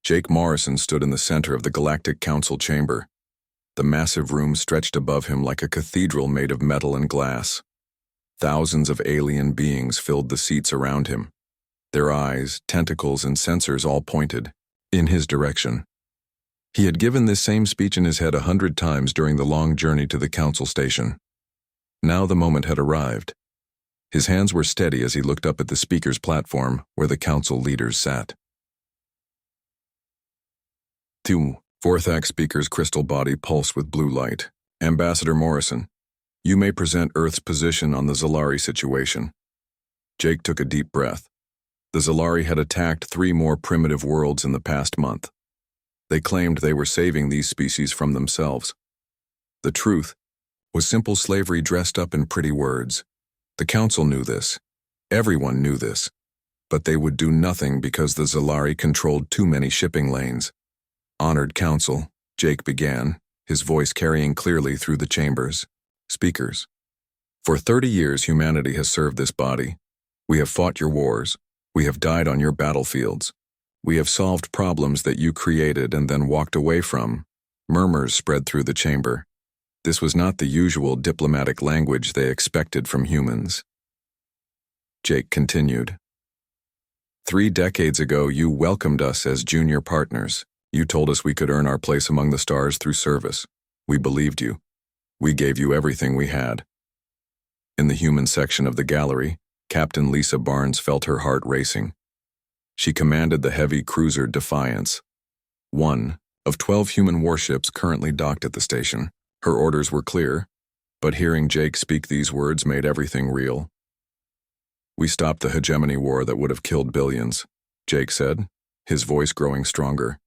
Jake Morrison stood in the center of the Galactic Council chamber. The massive room stretched above him like a cathedral made of metal and glass. Thousands of alien beings filled the seats around him. Their eyes, tentacles, and sensors all pointed in his direction. He had given this same speech in his head 100 times during the long journey to the council station. Now the moment had arrived. His hands were steady as he looked up at the speaker's platform where the council leaders sat. The fourth act speaker's crystal body pulsed with blue light. Ambassador Morrison, you may present Earth's position on the Zalari situation. Jake took a deep breath. The Zalari had attacked 3 more primitive worlds in the past month. They claimed they were saving these species from themselves. The truth was simple slavery dressed up in pretty words. The council knew this. Everyone knew this. But they would do nothing because the Zalari controlled too many shipping lanes. Honored Council, Jake began, his voice carrying clearly through the chamber's speakers. For 30 years humanity has served this body. We have fought your wars. We have died on your battlefields. We have solved problems that you created and then walked away from. Murmurs spread through the chamber. This was not the usual diplomatic language they expected from humans. Jake continued. 3 decades ago, you welcomed us as junior partners. You told us we could earn our place among the stars through service. We believed you. We gave you everything we had. In the human section of the gallery, Captain Lisa Barnes felt her heart racing. She commanded the heavy cruiser Defiance, one of 12 human warships currently docked at the station. Her orders were clear, but hearing Jake speak these words made everything real. We stopped the hegemony war that would have killed billions, Jake said, his voice growing stronger.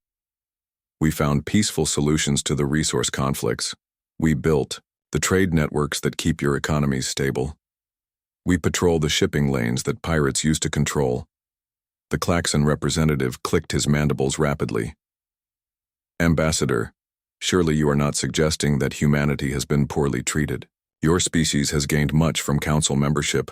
We found peaceful solutions to the resource conflicts. We built the trade networks that keep your economies stable. We patrol the shipping lanes that pirates used to control. The Klaxon representative clicked his mandibles rapidly. Ambassador, surely you are not suggesting that humanity has been poorly treated. Your species has gained much from council membership.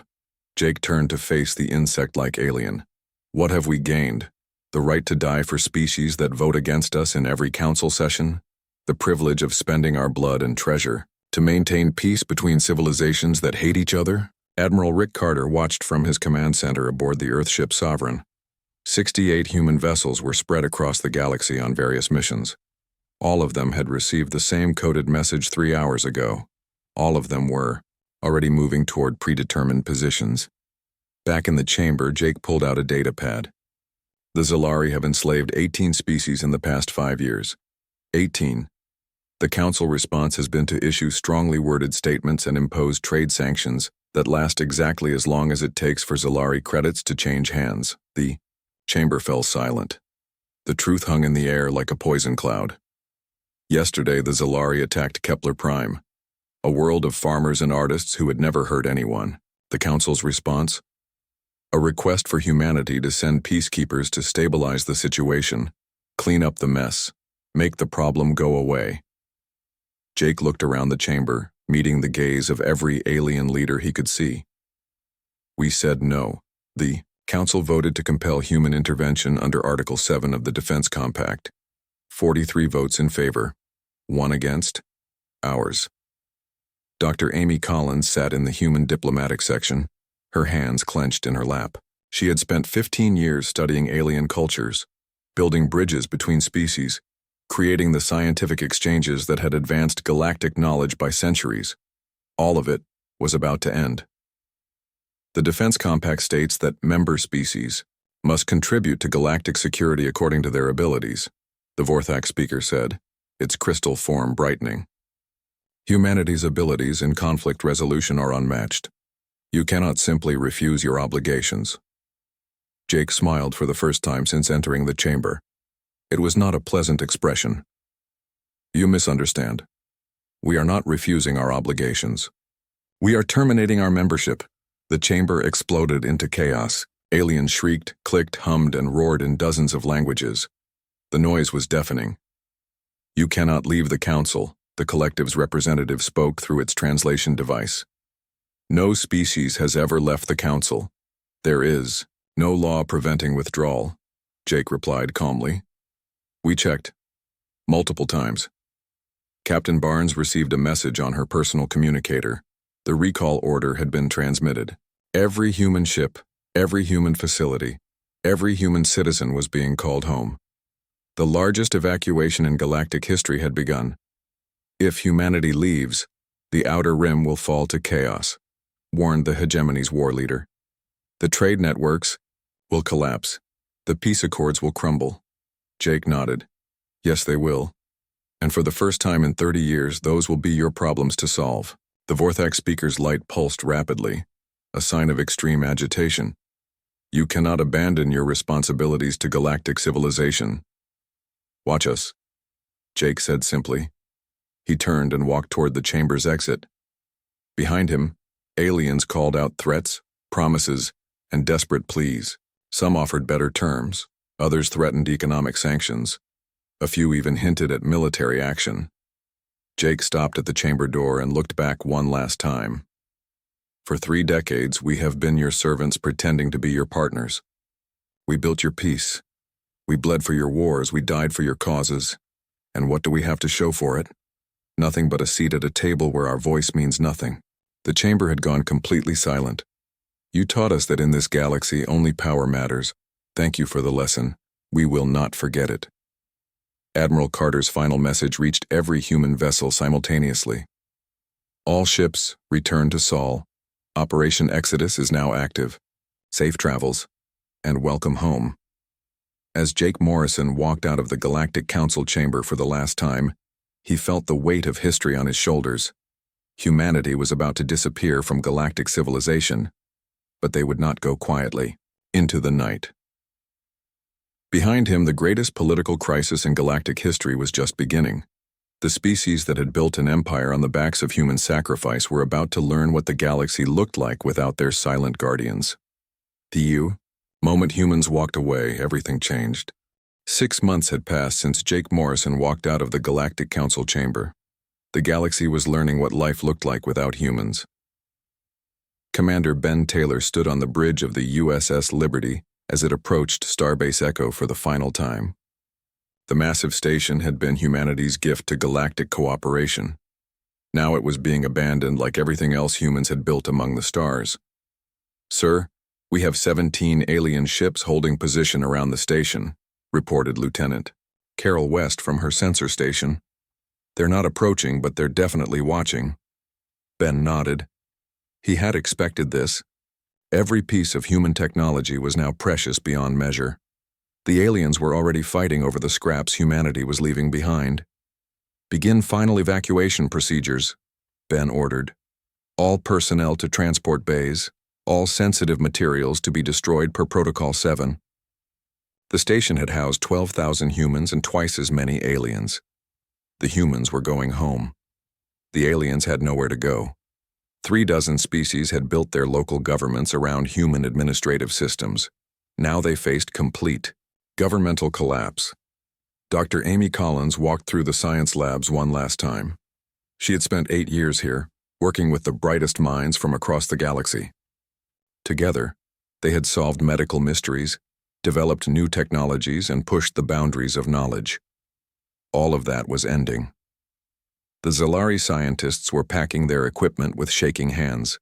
Jake turned to face the insect-like alien. What have we gained? The right to die for species that vote against us in every council session? The privilege of spending our blood and treasure to maintain peace between civilizations that hate each other? Admiral Rick Carter watched from his command center aboard the Earthship Sovereign. 68 human vessels were spread across the galaxy on various missions. All of them had received the same coded message 3 hours ago. All of them were already moving toward predetermined positions. Back in the chamber, Jake pulled out a data pad. The Zalari have enslaved 18 species in the past 5 years. 18. The council response has been to issue strongly worded statements and impose trade sanctions that last exactly as long as it takes for Zalari credits to change hands. The chamber fell silent. The truth hung in the air like a poison cloud. Yesterday, the Zalari attacked Kepler Prime, a world of farmers and artists who had never hurt anyone. The council's response? A request for humanity to send peacekeepers to stabilize the situation, clean up the mess, make the problem go away. Jake looked around the chamber, meeting the gaze of every alien leader he could see. We said no. The council voted to compel human intervention under Article 7 of the Defense Compact. 43 votes in favor, 1 against, ours. Dr. Amy Collins sat in the human diplomatic section, her hands clenched in her lap. She had spent 15 years studying alien cultures, building bridges between species, creating the scientific exchanges that had advanced galactic knowledge by centuries. All of it was about to end. The Defense Compact states that member species must contribute to galactic security according to their abilities, the Vorthak speaker said, its crystal form brightening. Humanity's abilities in conflict resolution are unmatched. You cannot simply refuse your obligations. Jake smiled for the first time since entering the chamber. It was not a pleasant expression. You misunderstand. We are not refusing our obligations. We are terminating our membership. The chamber exploded into chaos. Aliens shrieked, clicked, hummed, and roared in dozens of languages. The noise was deafening. You cannot leave the council, the collective's representative spoke through its translation device. No species has ever left the council. There is no law preventing withdrawal, Jake replied calmly. We checked. Multiple times. Captain Barnes received a message on her personal communicator. The recall order had been transmitted. Every human ship, every human facility, every human citizen was being called home. The largest evacuation in galactic history had begun. If humanity leaves, the outer rim will fall to chaos, warned the hegemony's war leader. The trade networks will collapse. The peace accords will crumble. Jake nodded. Yes, they will. And for the first time in 30 years, those will be your problems to solve. The Vorthak speaker's light pulsed rapidly, a sign of extreme agitation. You cannot abandon your responsibilities to galactic civilization. Watch us, Jake said simply. He turned and walked toward the chamber's exit. Behind him, aliens called out threats, promises, and desperate pleas. Some offered better terms, others threatened economic sanctions. A few even hinted at military action. Jake stopped at the chamber door and looked back one last time. For 3 decades, we have been your servants pretending to be your partners. We built your peace. We bled for your wars, we died for your causes. And what do we have to show for it? Nothing but a seat at a table where our voice means nothing. The chamber had gone completely silent. You taught us that in this galaxy only power matters. Thank you for the lesson. We will not forget it. Admiral Carter's final message reached every human vessel simultaneously. All ships, return to Sol. Operation Exodus is now active. Safe travels, and welcome home. As Jake Morrison walked out of the Galactic Council chamber for the last time, he felt the weight of history on his shoulders. Humanity was about to disappear from galactic civilization, but they would not go quietly into the night. Behind him, the greatest political crisis in galactic history was just beginning. The species that had built an empire on the backs of human sacrifice were about to learn what the galaxy looked like without their silent guardians. The moment humans walked away, everything changed. 6 months had passed since Jake Morrison walked out of the Galactic Council chamber. The galaxy was learning what life looked like without humans. Commander Ben Taylor stood on the bridge of the USS Liberty as it approached Starbase Echo for the final time. The massive station had been humanity's gift to galactic cooperation. Now it was being abandoned like everything else humans had built among the stars. Sir, we have 17 alien ships holding position around the station, reported Lieutenant Carol West from her sensor station. They're not approaching, but they're definitely watching. Ben nodded. He had expected this. Every piece of human technology was now precious beyond measure. The aliens were already fighting over the scraps humanity was leaving behind. Begin final evacuation procedures, Ben ordered. All personnel to transport bays, all sensitive materials to be destroyed per Protocol 7. The station had housed 12,000 humans and twice as many aliens. The humans were going home. The aliens had nowhere to go. 36 species had built their local governments around human administrative systems. Now they faced complete governmental collapse. Dr. Amy Collins walked through the science labs one last time. She had spent 8 years here, working with the brightest minds from across the galaxy. Together, they had solved medical mysteries, developed new technologies, and pushed the boundaries of knowledge. All of that was ending. The Zalari scientists were packing their equipment with shaking hands.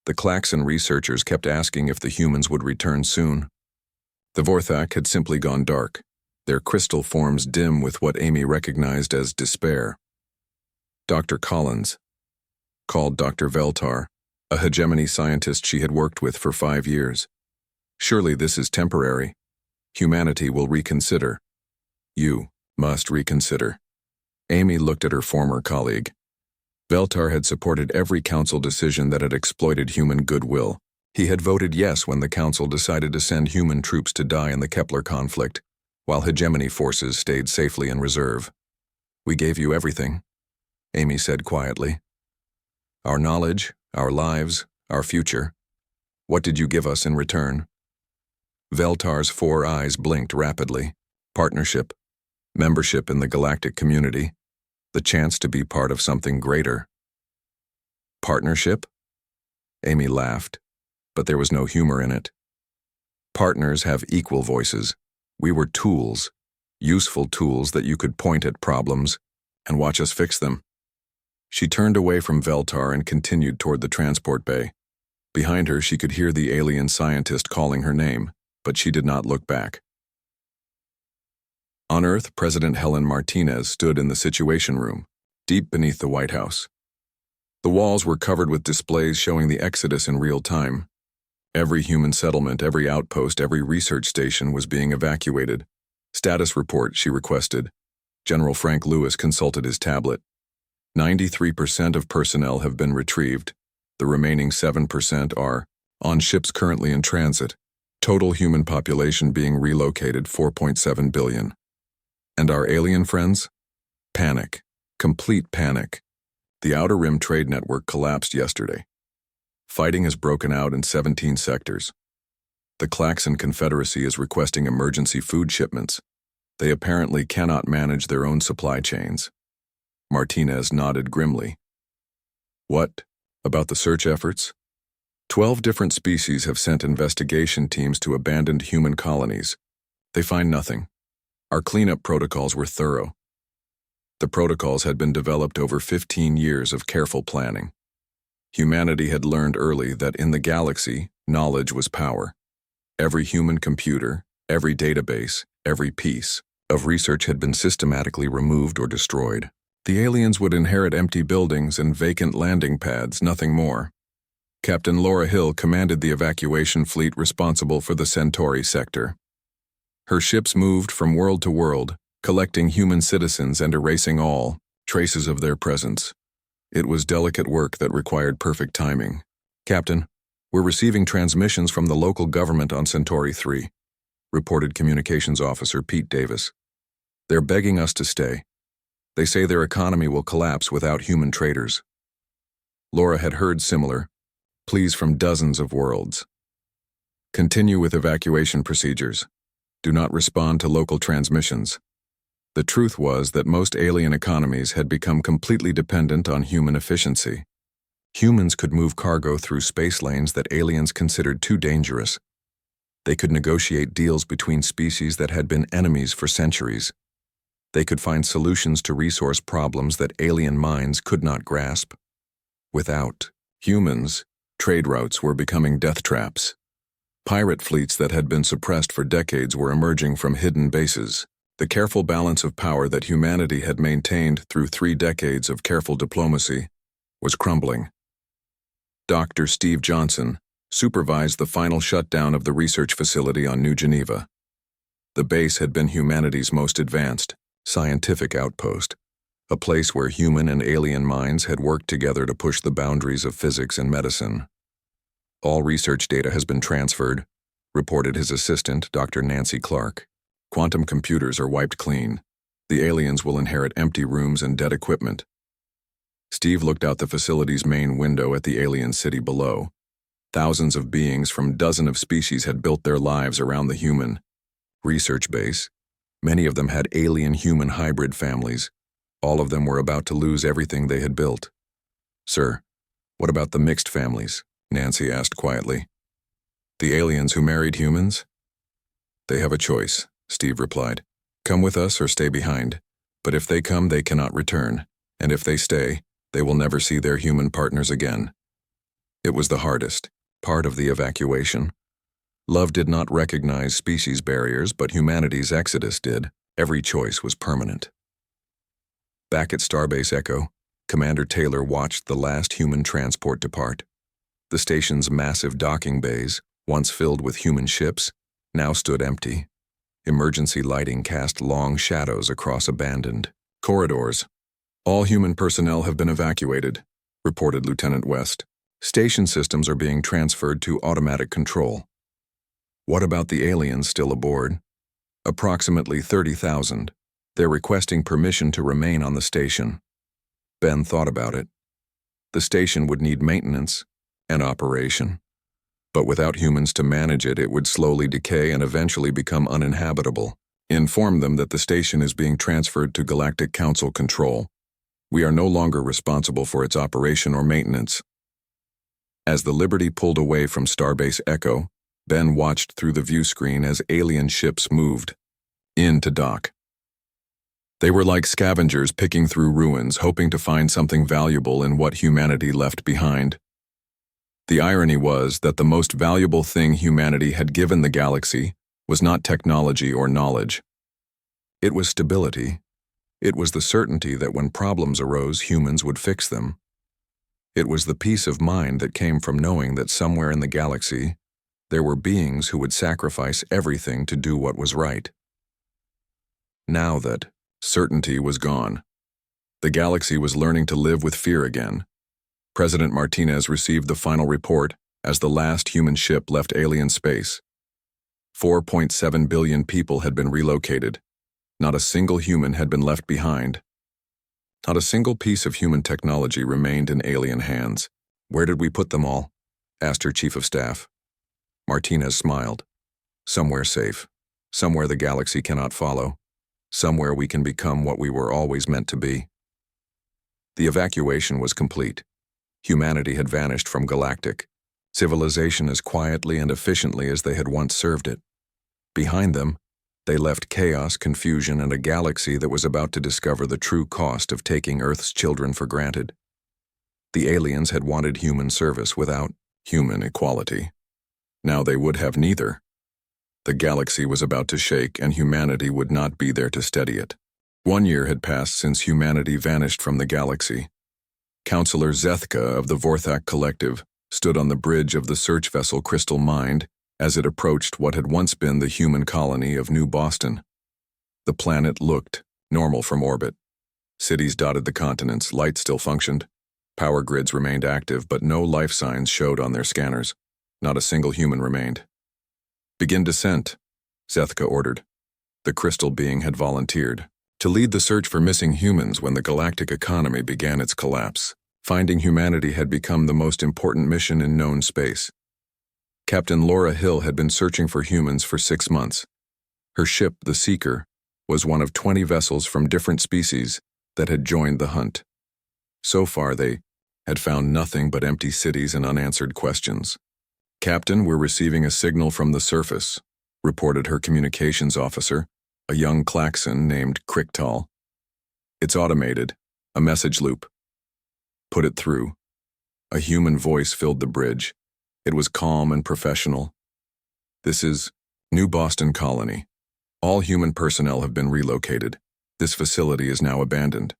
The Klaxon researchers kept asking if the humans would return soon. The Vorthak had simply gone dark, their crystal forms dim with what Amy recognized as despair. Dr. Collins called Dr. Veltar, a hegemony scientist she had worked with for 5 years. Surely this is temporary. Humanity will reconsider. You must reconsider. Amy looked at her former colleague. Veltar had supported every council decision that had exploited human goodwill. He had voted yes when the council decided to send human troops to die in the Kepler conflict, while hegemony forces stayed safely in reserve. We gave you everything, Amy said quietly. Our knowledge, our lives, our future. What did you give us in return? Veltar's 4 eyes blinked rapidly. Partnership, membership in the galactic community, the chance to be part of something greater. Partnership? Amy laughed, but there was no humor in it. Partners have equal voices. We were tools. useful tools that you could point at problems and watch us fix them. She turned away from Veltar and continued toward the transport bay. Behind her, she could hear the alien scientist calling her name, but she did not look back. On Earth, President Helen Martinez stood in the Situation Room, deep beneath the White House. The walls were covered with displays showing the exodus in real time. Every human settlement, every outpost, every research station was being evacuated. Status report, she requested. General Frank Lewis consulted his tablet. 93% of personnel have been retrieved. The remaining 7% are on ships currently in transit. Total human population being relocated 4.7 billion. And our alien friends? Panic. Complete panic. The Outer Rim trade network collapsed yesterday. Fighting has broken out in 17 sectors. The Klaxon Confederacy is requesting emergency food shipments. They apparently cannot manage their own supply chains. Martinez nodded grimly. What? About the search efforts? 12 different species have sent investigation teams to abandoned human colonies. They find nothing. Our cleanup protocols were thorough. The protocols had been developed over 15 years of careful planning. Humanity had learned early that in the galaxy, knowledge was power. Every human computer, every database, every piece of research had been systematically removed or destroyed. The aliens would inherit empty buildings and vacant landing pads, nothing more. Captain Laura Hill commanded the evacuation fleet responsible for the Centauri sector. Her ships moved from world to world, collecting human citizens and erasing all traces of their presence. It was delicate work that required perfect timing. Captain, we're receiving transmissions from the local government on Centauri 3, reported Communications Officer Pete Davis. They're begging us to stay. They say their economy will collapse without human traders. Laura had heard similar pleas from dozens of worlds. Continue with evacuation procedures. Do not respond to local transmissions. The truth was that most alien economies had become completely dependent on human efficiency. Humans could move cargo through space lanes that aliens considered too dangerous. They could negotiate deals between species that had been enemies for centuries. They could find solutions to resource problems that alien minds could not grasp. Without humans, trade routes were becoming death traps. Pirate fleets that had been suppressed for decades were emerging from hidden bases. The careful balance of power that humanity had maintained through 3 decades of careful diplomacy was crumbling. Dr. Steve Johnson supervised the final shutdown of the research facility on New Geneva. The base had been humanity's most advanced scientific outpost, a place where human and alien minds had worked together to push the boundaries of physics and medicine. All research data has been transferred, reported his assistant, Dr. Nancy Clark. Quantum computers are wiped clean. The aliens will inherit empty rooms and dead equipment. Steve looked out the facility's main window at the alien city below. Thousands of beings from dozens of species had built their lives around the human research base. Many of them had alien-human hybrid families. All of them were about to lose everything they had built. Sir, what about the mixed families? Nancy asked quietly. The aliens who married humans? They have a choice, Steve replied. Come with us or stay behind. But if they come, they cannot return. And if they stay, they will never see their human partners again. It was the hardest part of the evacuation. Love did not recognize species barriers, but humanity's exodus did. Every choice was permanent. Back at Starbase Echo, Commander Taylor watched the last human transport depart. The station's massive docking bays, once filled with human ships, now stood empty. Emergency lighting cast long shadows across abandoned corridors. All human personnel have been evacuated, reported Lieutenant West. Station systems are being transferred to automatic control. What about the aliens still aboard? Approximately 30,000. They're requesting permission to remain on the station. Ben thought about it. The station would need maintenance and operation. But without humans to manage it, it would slowly decay and eventually become uninhabitable. Inform them that the station is being transferred to Galactic Council control. We are no longer responsible for its operation or maintenance. As the Liberty pulled away from Starbase Echo, Ben watched through the view screen as alien ships moved in to dock. They were like scavengers picking through ruins, hoping to find something valuable in what humanity left behind. The irony was that the most valuable thing humanity had given the galaxy was not technology or knowledge. It was stability. It was the certainty that when problems arose, humans would fix them. It was the peace of mind that came from knowing that somewhere in the galaxy, there were beings who would sacrifice everything to do what was right. Now that certainty was gone, the galaxy was learning to live with fear again. President Martinez received the final report as the last human ship left alien space. 4.7 billion people had been relocated. Not a single human had been left behind. Not a single piece of human technology remained in alien hands. "Where did we put them all?" asked her chief of staff. Martinez smiled. "Somewhere safe. Somewhere the galaxy cannot follow. Somewhere we can become what we were always meant to be." The evacuation was complete. Humanity had vanished from Galactic, civilization as quietly and efficiently as they had once served it. Behind them, they left chaos, confusion, and a galaxy that was about to discover the true cost of taking Earth's children for granted. The aliens had wanted human service without human equality. Now they would have neither. The galaxy was about to shake, and humanity would not be there to steady it. 1 year had passed since humanity vanished from the galaxy. Counselor Zethka of the Vorthak Collective stood on the bridge of the search vessel Crystal Mind as it approached what had once been the human colony of New Boston. The planet looked normal from orbit. Cities dotted the continents, lights still functioned. Power grids remained active, but no life signs showed on their scanners. Not a single human remained. "Begin descent," Zethka ordered. The crystal being had volunteered to lead the search for missing humans when the galactic economy began its collapse. Finding humanity had become the most important mission in known space. Captain Laura Hill had been searching for humans for 6 months. Her ship, the Seeker, was one of 20 vessels from different species that had joined the hunt. So far, they had found nothing but empty cities and unanswered questions. "Captain, we're receiving a signal from the surface," reported her communications officer, a young klaxon named Cricktal. "It's automated, a message loop." "Put it through." A human voice filled the bridge. It was calm and professional. "This is New Boston Colony. All human personnel have been relocated. This facility is now abandoned.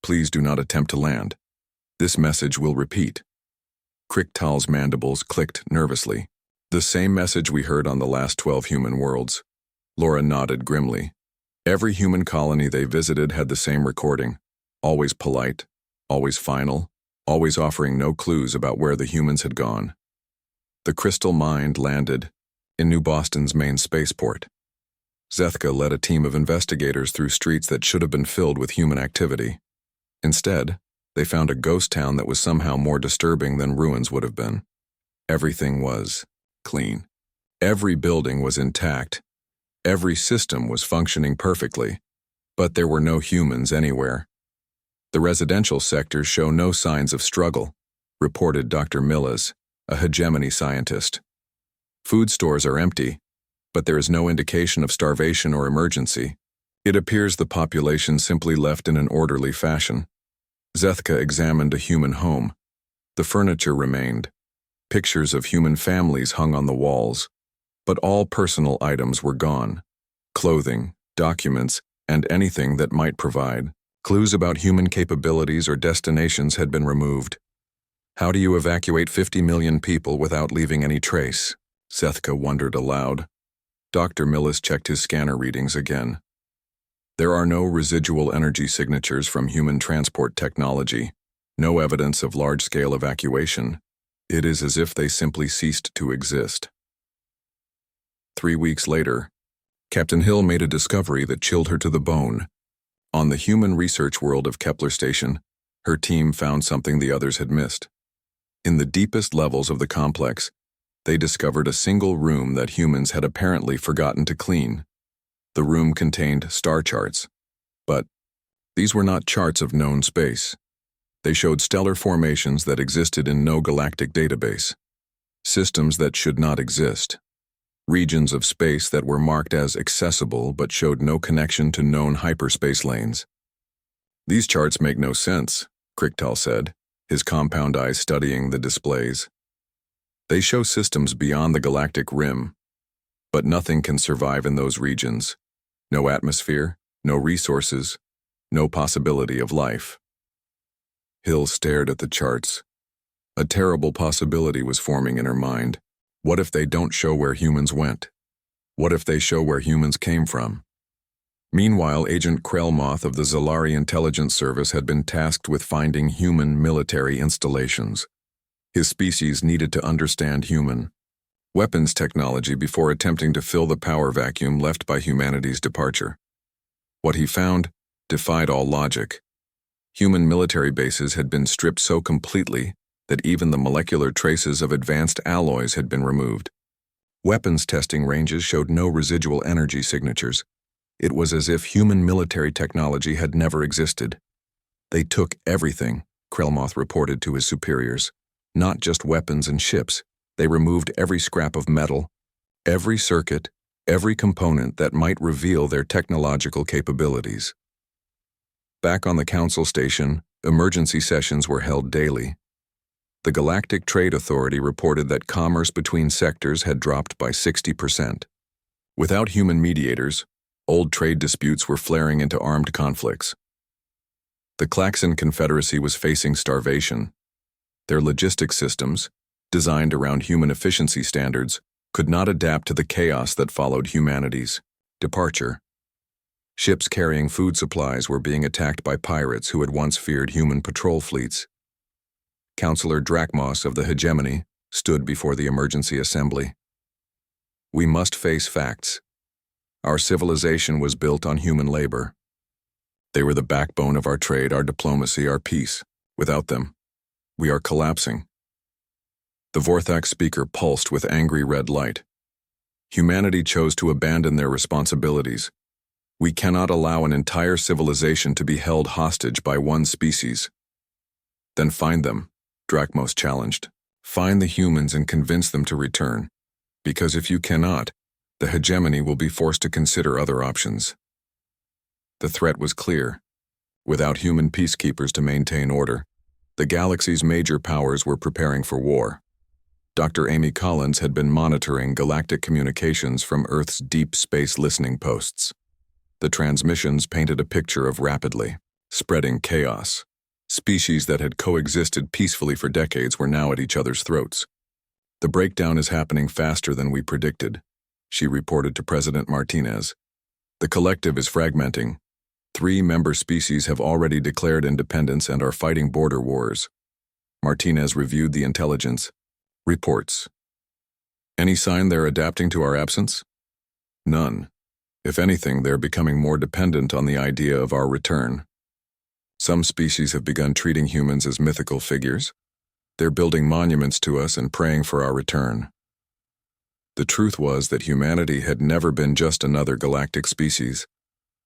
Please do not attempt to land. This message will repeat." Cricktal's mandibles clicked nervously. "The same message we heard on the last 12 human worlds." Laura nodded grimly. Every human colony they visited had the same recording. Always polite, always final, always offering no clues about where the humans had gone. The Crystal Mind landed in New Boston's main spaceport. Zethka led a team of investigators through streets that should have been filled with human activity. Instead, they found a ghost town that was somehow more disturbing than ruins would have been. Everything was clean. Every building was intact. Every system was functioning perfectly, but there were no humans anywhere. "The residential sectors show no signs of struggle," reported Dr. Millis, a hegemony scientist. "Food stores are empty, but there is no indication of starvation or emergency. It appears the population simply left in an orderly fashion." Zethka examined a human home. The furniture remained. Pictures of human families hung on the walls, but all personal items were gone. Clothing, documents, and anything that might provide clues about human capabilities or destinations had been removed. "How do you evacuate 50 million people without leaving any trace?" Zethka wondered aloud. Dr. Millis checked his scanner readings again. "There are no residual energy signatures from human transport technology, no evidence of large-scale evacuation. It is as if they simply ceased to exist." 3 weeks later, Captain Hill made a discovery that chilled her to the bone. On the human research world of Kepler Station, her team found something the others had missed. In the deepest levels of the complex, they discovered a single room that humans had apparently forgotten to clean. The room contained star charts, but these were not charts of known space. They showed stellar formations that existed in no galactic database, systems that should not exist. regions of space that were marked as accessible but showed no connection to known hyperspace lanes. "These charts make no sense," Krichtal said, his compound eyes studying the displays. "They show systems beyond the galactic rim, but nothing can survive in those regions. No atmosphere, no resources, no possibility of life." Hill stared at the charts. A terrible possibility was forming in her mind. What if they don't show where humans went? What if they show where humans came from? Meanwhile, Agent Krellmoth of the Zalari Intelligence Service had been tasked with finding human military installations. His species needed to understand human weapons technology before attempting to fill the power vacuum left by humanity's departure. What he found defied all logic. Human military bases had been stripped so completely that even the molecular traces of advanced alloys had been removed. Weapons testing ranges showed no residual energy signatures. It was as if human military technology had never existed. "They took everything," Krellmoth reported to his superiors. "Not just weapons and ships. They removed every scrap of metal, every circuit, every component that might reveal their technological capabilities." Back on the council station, emergency sessions were held daily. The Galactic Trade Authority reported that commerce between sectors had dropped by 60%. Without human mediators, old trade disputes were flaring into armed conflicts. The Klaxon Confederacy was facing starvation. Their logistics systems, designed around human efficiency standards, could not adapt to the chaos that followed humanity's departure. Ships carrying food supplies were being attacked by pirates who had once feared human patrol fleets. Counselor Drachmos of the Hegemony stood before the emergency assembly. "We must face facts. Our civilization was built on human labor. They were the backbone of our trade, our diplomacy, our peace. Without them, we are collapsing." The Vorthak speaker pulsed with angry red light. "Humanity chose to abandon their responsibilities. We cannot allow an entire civilization to be held hostage by one species." "Then find them," Drachmos challenged. "Find the humans and convince them to return. Because if you cannot, the hegemony will be forced to consider other options." The threat was clear. Without human peacekeepers to maintain order, the galaxy's major powers were preparing for war. Dr. Amy Collins had been monitoring galactic communications from Earth's deep space listening posts. The transmissions painted a picture of rapidly spreading chaos. Species that had coexisted peacefully for decades were now at each other's throats. "The breakdown is happening faster than we predicted," she reported to President Martinez. "The collective is fragmenting. 3 member species have already declared independence and are fighting border wars." Martinez reviewed the intelligence reports. "Any sign they're adapting to our absence?" "None. If anything, they're becoming more dependent on the idea of our return. Some species have begun treating humans as mythical figures. They're building monuments to us and praying for our return." The truth was that humanity had never been just another galactic species.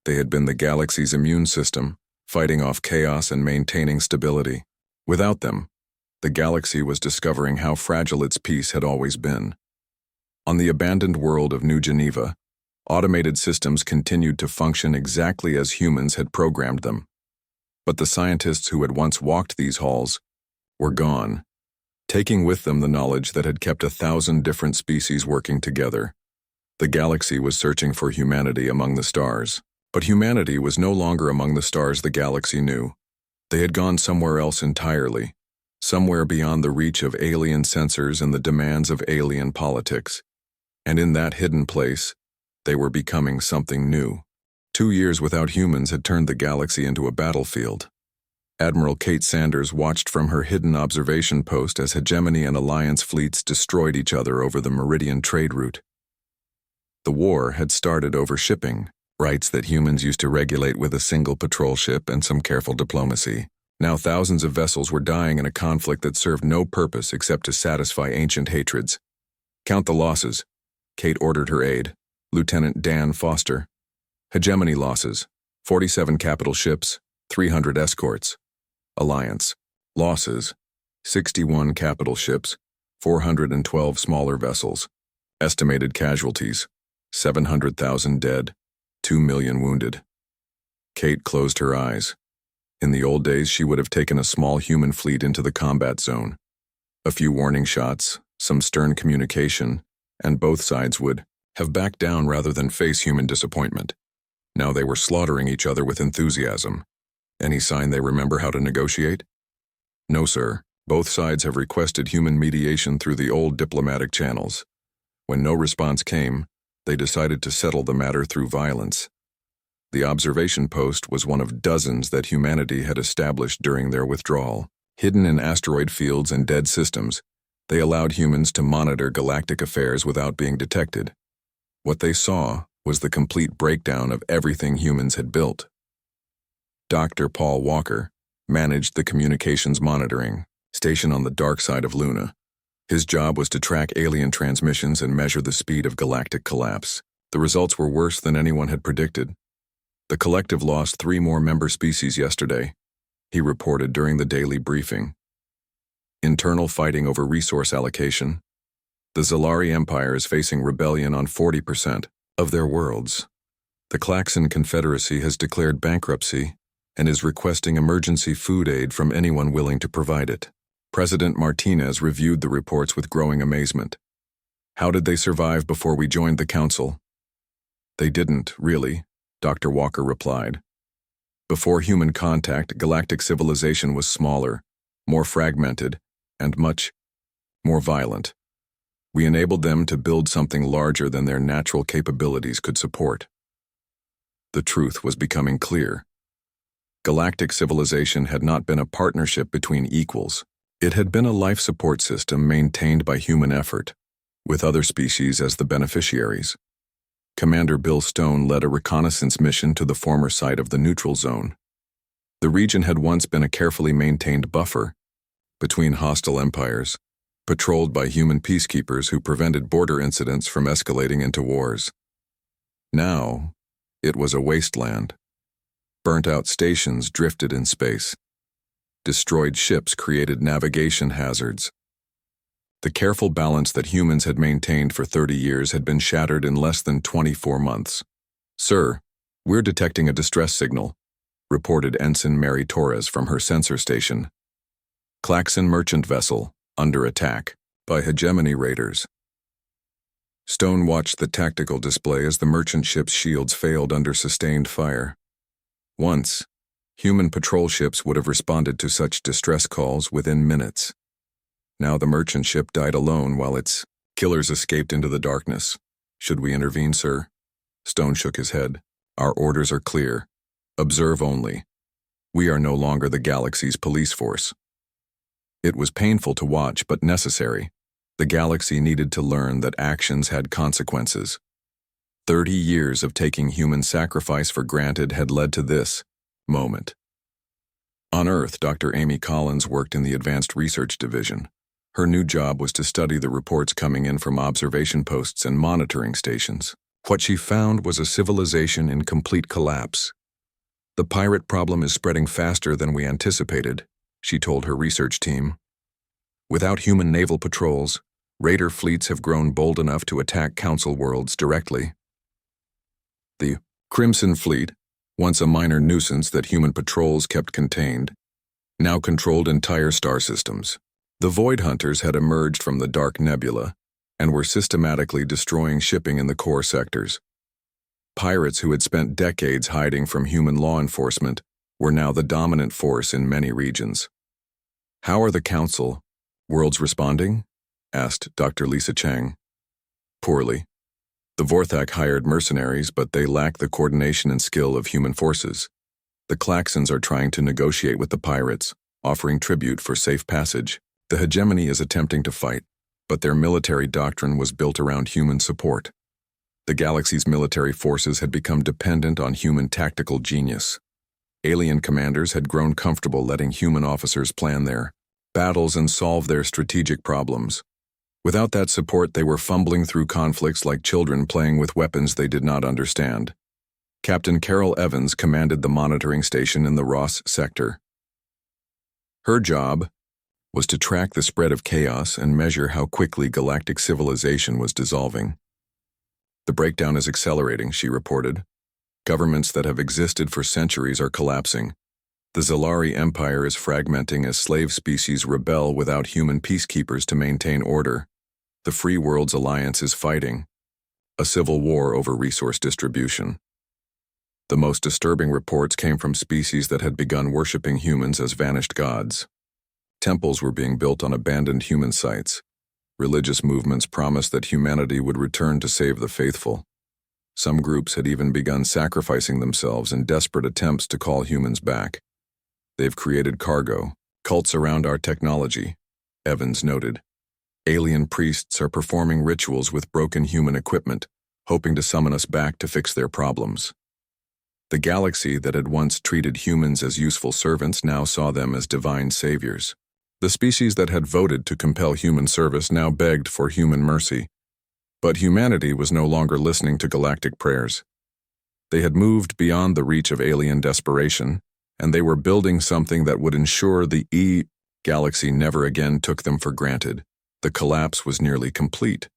They had been the galaxy's immune system, fighting off chaos and maintaining stability. Without them, the galaxy was discovering how fragile its peace had always been. On the abandoned world of New Geneva, automated systems continued to function exactly as humans had programmed them. But the scientists who had once walked these halls were gone, taking with them the knowledge that had kept 1,000 different species working together. The galaxy was searching for humanity among the stars. But humanity was no longer among the stars the galaxy knew. They had gone somewhere else entirely, somewhere beyond the reach of alien sensors and the demands of alien politics. And in that hidden place, they were becoming something new. 2 years without humans had turned the galaxy into a battlefield. Admiral Kate Sanders watched from her hidden observation post as Hegemony and Alliance fleets destroyed each other over the Meridian trade route. The war had started over shipping rights that humans used to regulate with a single patrol ship and some careful diplomacy. Now thousands of vessels were dying in a conflict that served no purpose except to satisfy ancient hatreds. "Count the losses," Kate ordered her aide, Lieutenant Dan Foster. "Hegemony losses, 47 capital ships, 300 escorts. Alliance losses, 61 capital ships, 412 smaller vessels. Estimated casualties, 700,000 dead, 2 million wounded. Kate closed her eyes. In the old days, she would have taken a small human fleet into the combat zone. A few warning shots, some stern communication, and both sides would have backed down rather than face human disappointment. Now they were slaughtering each other with enthusiasm. Any sign they remember how to negotiate? No, sir. Both sides have requested human mediation through the old diplomatic channels. When no response came, they decided to settle the matter through violence. The observation post was one of dozens that humanity had established during their withdrawal. Hidden in asteroid fields and dead systems, they allowed humans to monitor galactic affairs without being detected. What they saw was the complete breakdown of everything humans had built. Dr. Paul Walker managed the communications monitoring station on the dark side of Luna. His job was to track alien transmissions and measure the speed of galactic collapse. The results were worse than anyone had predicted. The collective lost 3 more member species yesterday, he reported during the daily briefing. Internal fighting over resource allocation. The Zalari Empire is facing rebellion on 40% of their worlds. The Klaxon Confederacy has declared bankruptcy and is requesting emergency food aid from anyone willing to provide it. President Martinez reviewed the reports with growing amazement. How did they survive before we joined the council? They didn't, really, Dr. Walker replied. Before human contact, galactic civilization was smaller, more fragmented, and much more violent. We enabled them to build something larger than their natural capabilities could support. The truth was becoming clear. Galactic civilization had not been a partnership between equals. It had been a life support system maintained by human effort, with other species as the beneficiaries. Commander Bill Stone led a reconnaissance mission to the former site of the neutral zone. The region had once been a carefully maintained buffer between hostile empires, patrolled by human peacekeepers who prevented border incidents from escalating into wars. Now, it was a wasteland. Burnt-out stations drifted in space. Destroyed ships created navigation hazards. The careful balance that humans had maintained for 30 years had been shattered in less than 24 months. Sir, we're detecting a distress signal, reported Ensign Mary Torres from her sensor station. Klaxon merchant vessel, under attack, by hegemony raiders. Stone watched the tactical display as the merchant ship's shields failed under sustained fire. Once, human patrol ships would have responded to such distress calls within minutes. Now the merchant ship died alone while its killers escaped into the darkness. Should we intervene, sir? Stone shook his head. Our orders are clear. Observe only. We are no longer the galaxy's police force. It was painful to watch, but necessary. The galaxy needed to learn that actions had consequences. 30 years of taking human sacrifice for granted had led to this moment. On Earth, Dr. Amy Collins worked in the Advanced Research Division. Her new job was to study the reports coming in from observation posts and monitoring stations. What she found was a civilization in complete collapse. The pirate problem is spreading faster than we anticipated, she told her research team. Without human naval patrols, raider fleets have grown bold enough to attack Council worlds directly. The Crimson Fleet, once a minor nuisance that human patrols kept contained, now controlled entire star systems. The Void Hunters had emerged from the Dark Nebula and were systematically destroying shipping in the core sectors. Pirates who had spent decades hiding from human law enforcement were now the dominant force in many regions. How are the Council worlds responding? Asked Dr. Lisa Chang. Poorly. The Vorthak hired mercenaries, but they lack the coordination and skill of human forces. The Klaxons are trying to negotiate with the pirates, offering tribute for safe passage. The hegemony is attempting to fight, but their military doctrine was built around human support. The galaxy's military forces had become dependent on human tactical genius. Alien commanders had grown comfortable letting human officers plan their battles and solve their strategic problems. Without that support, they were fumbling through conflicts like children playing with weapons they did not understand. Captain Carol Evans commanded the monitoring station in the Ross sector. Her job was to track the spread of chaos and measure how quickly galactic civilization was dissolving. The breakdown is accelerating, she reported. Governments that have existed for centuries are collapsing. The Zalari Empire is fragmenting as slave species rebel without human peacekeepers to maintain order. The Free Worlds Alliance is fighting a civil war over resource distribution. The most disturbing reports came from species that had begun worshipping humans as vanished gods. Temples were being built on abandoned human sites. Religious movements promised that humanity would return to save the faithful. Some groups had even begun sacrificing themselves in desperate attempts to call humans back. They've created cargo, cults around our technology, Evans noted. Alien priests are performing rituals with broken human equipment, hoping to summon us back to fix their problems. The galaxy that had once treated humans as useful servants now saw them as divine saviors. The species that had voted to compel human service now begged for human mercy. But humanity was no longer listening to galactic prayers. They had moved beyond the reach of alien desperation, and they were building something that would ensure the galaxy never again took them for granted. The collapse was nearly complete.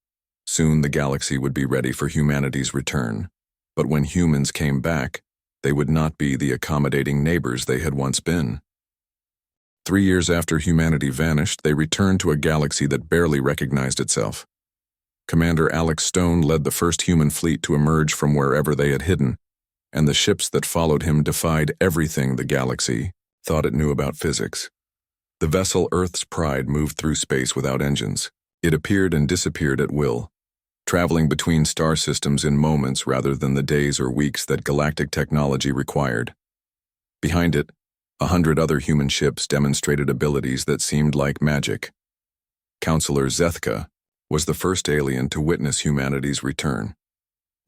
Soon the galaxy would be ready for humanity's return. But when humans came back, they would not be the accommodating neighbors they had once been. 3 years after humanity vanished, they returned to a galaxy that barely recognized itself. Commander Alex Stone led the first human fleet to emerge from wherever they had hidden, and the ships that followed him defied everything the galaxy thought it knew about physics. The vessel Earth's Pride moved through space without engines. It appeared and disappeared at will, traveling between star systems in moments rather than the days or weeks that galactic technology required. Behind it, 100 other human ships demonstrated abilities that seemed like magic. Counselor Zethka was the first alien to witness humanity's return.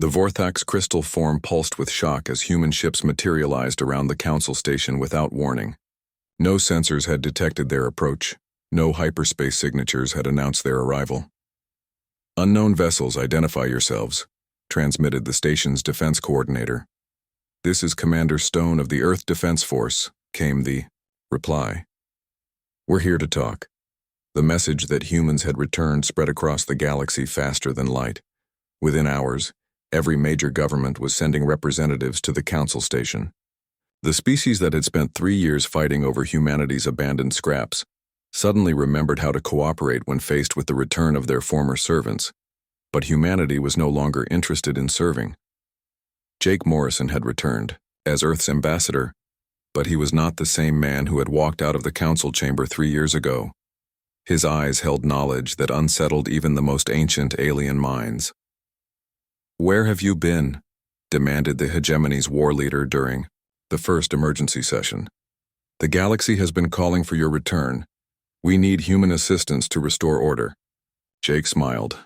The Vorthax crystal form pulsed with shock as human ships materialized around the Council station without warning. No sensors had detected their approach. No hyperspace signatures had announced their arrival. "Unknown vessels, identify yourselves," transmitted the station's defense coordinator. "This is Commander Stone of the Earth Defense Force," came the reply. "We're here to talk." The message that humans had returned spread across the galaxy faster than light. Within hours, every major government was sending representatives to the Council station. The species that had spent 3 years fighting over humanity's abandoned scraps suddenly remembered how to cooperate when faced with the return of their former servants. But humanity was no longer interested in serving. Jake Morrison had returned, as Earth's ambassador, but he was not the same man who had walked out of the Council chamber 3 years ago. His eyes held knowledge that unsettled even the most ancient alien minds. "Where have you been?" demanded the hegemony's war leader during the first emergency session. "The galaxy has been calling for your return. We need human assistance to restore order." Jake smiled,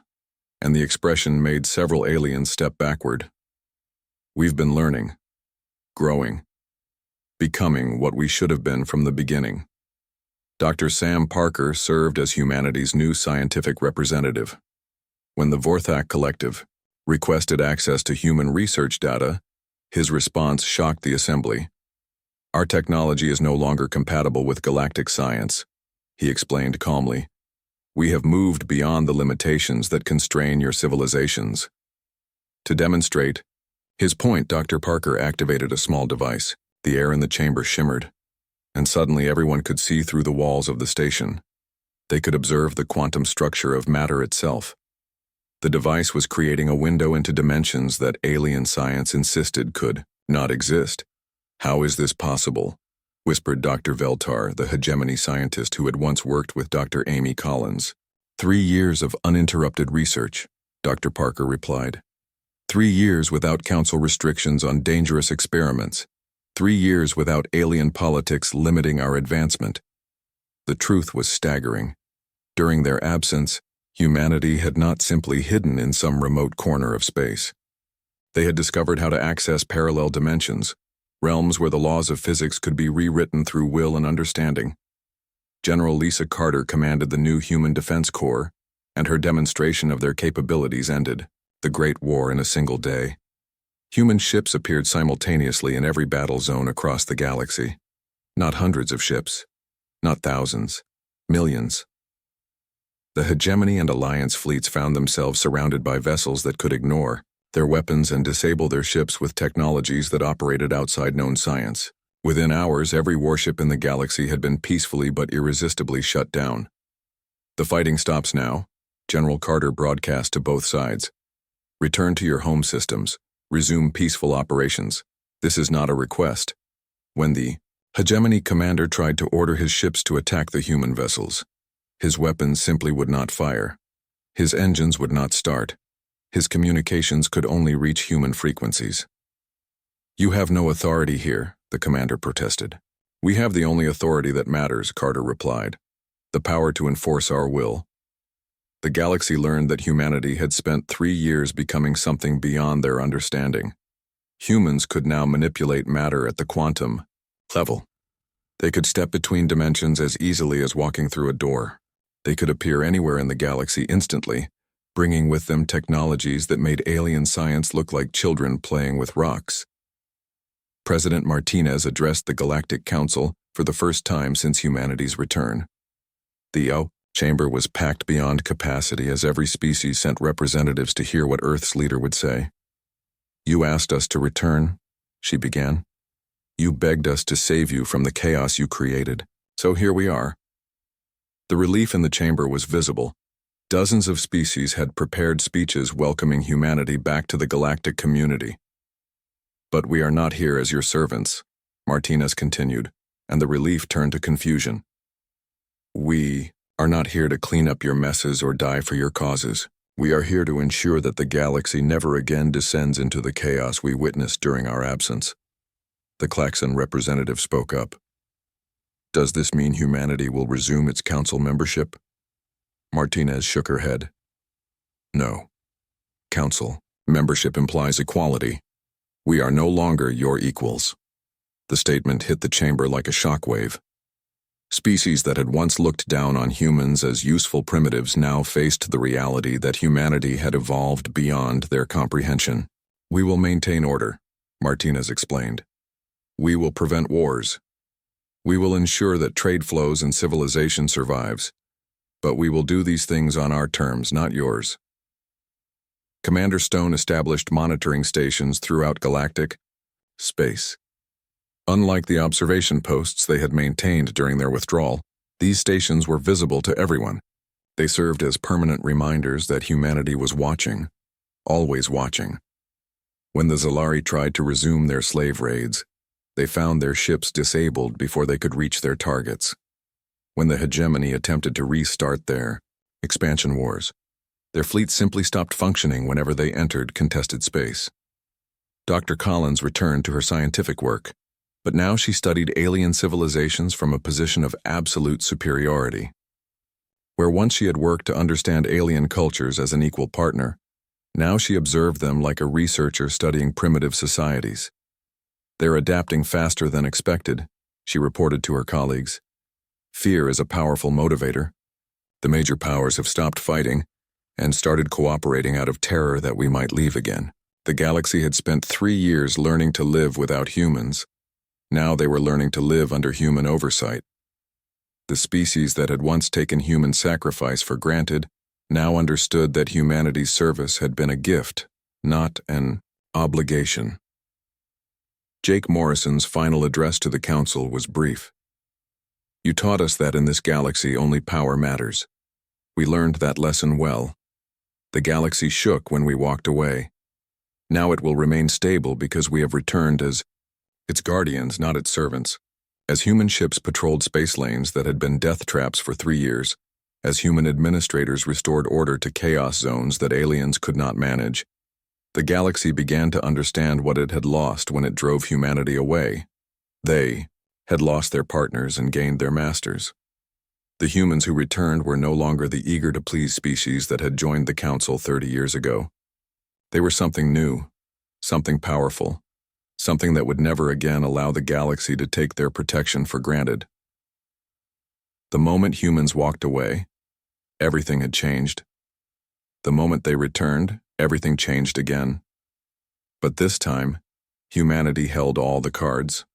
and the expression made several aliens step backward. "We've been learning, growing, becoming what we should have been from the beginning." Dr. Sam Parker served as humanity's new scientific representative. When the Vorthak Collective requested access to human research data, his response shocked the assembly. "Our technology is no longer compatible with galactic science," he explained calmly. "We have moved beyond the limitations that constrain your civilizations." To demonstrate his point, Dr. Parker activated a small device. The air in the chamber shimmered, and suddenly everyone could see through the walls of the station. They could observe the quantum structure of matter itself. The device was creating a window into dimensions that alien science insisted could not exist. "How is this possible?" whispered Dr. Veltar, the hegemony scientist who had once worked with Dr. Amy Collins. 3 years of uninterrupted research," Dr. Parker replied. 3 years without council restrictions on dangerous experiments. 3 years without alien politics limiting our advancement. The truth was staggering. During their absence, humanity had not simply hidden in some remote corner of space. They had discovered how to access parallel dimensions, realms where the laws of physics could be rewritten through will and understanding. General Lisa Carter commanded the new Human Defense Corps, and her demonstration of their capabilities ended the Great War in a single day. Human ships appeared simultaneously in every battle zone across the galaxy. Not hundreds of ships, not thousands, Millions. The Hegemony and Alliance fleets found themselves surrounded by vessels that could ignore their weapons and disable their ships with technologies that operated outside known science. Within hours, every warship in the galaxy had been peacefully but irresistibly shut down. "The fighting stops now," General Carter broadcast to both sides. "Return to your home systems. Resume peaceful operations. This is not a request." When the Hegemony commander tried to order his ships to attack the human vessels, his weapons simply would not fire. His engines would not start. His communications could only reach human frequencies. "You have no authority here," the commander protested. "We have the only authority that matters," Carter replied. "The power to enforce our will." The galaxy learned that humanity had spent 3 years becoming something beyond their understanding. Humans could now manipulate matter at the quantum level. They could step between dimensions as easily as walking through a door. They could appear anywhere in the galaxy instantly, bringing with them technologies that made alien science look like children playing with rocks. President Martinez addressed the Galactic Council for the first time since humanity's return. The chamber was packed beyond capacity as every species sent representatives to hear what Earth's leader would say. "You asked us to return," she began. "You begged us to save you from the chaos you created, so here we are." The relief in the chamber was visible. Dozens of species had prepared speeches welcoming humanity back to the galactic community. "But we are not here as your servants," Martinez continued, and the relief turned to confusion. "We are not here to clean up your messes or die for your causes. We are here to ensure that the galaxy never again descends into the chaos we witnessed during our absence." The Klaxon representative spoke up. "Does this mean humanity will resume its council membership?" Martinez shook her head. "No. Council membership implies equality. We are no longer your equals." The statement hit the chamber like a shockwave. Species that had once looked down on humans as useful primitives now faced the reality that humanity had evolved beyond their comprehension. "We will maintain order," Martinez explained. "We will prevent wars. We will ensure that trade flows and civilization survives. But we will do these things on our terms, not yours." Commander Stone established monitoring stations throughout galactic space. Unlike the observation posts they had maintained during their withdrawal, these stations were visible to everyone. They served as permanent reminders that humanity was watching, always watching. When the Zalari tried to resume their slave raids, they found their ships disabled before they could reach their targets. When the Hegemony attempted to restart their expansion wars, their fleet simply stopped functioning whenever they entered contested space. Dr. Collins returned to her scientific work, but now she studied alien civilizations from a position of absolute superiority. Where once she had worked to understand alien cultures as an equal partner, now she observed them like a researcher studying primitive societies. "They're adapting faster than expected," she reported to her colleagues. "Fear is a powerful motivator. The major powers have stopped fighting and started cooperating out of terror that we might leave again." The galaxy had spent 3 years learning to live without humans. Now they were learning to live under human oversight. The species that had once taken human sacrifice for granted now understood that humanity's service had been a gift, not an obligation. Jake Morrison's final address to the council was brief. "You taught us that in this galaxy only power matters. We learned that lesson well. The galaxy shook when we walked away. Now it will remain stable because we have returned as its guardians, not its servants. As human ships patrolled space lanes that had been death traps for 3 years, as human administrators restored order to chaos zones that aliens could not manage, the galaxy began to understand what it had lost when it drove humanity away. They had lost their partners and gained their masters. The humans who returned were no longer the eager-to-please species that had joined the Council 30 years ago. They were something new, something powerful, something that would never again allow the galaxy to take their protection for granted. The moment humans walked away, everything had changed. The moment they returned, everything changed again. But this time, humanity held all the cards.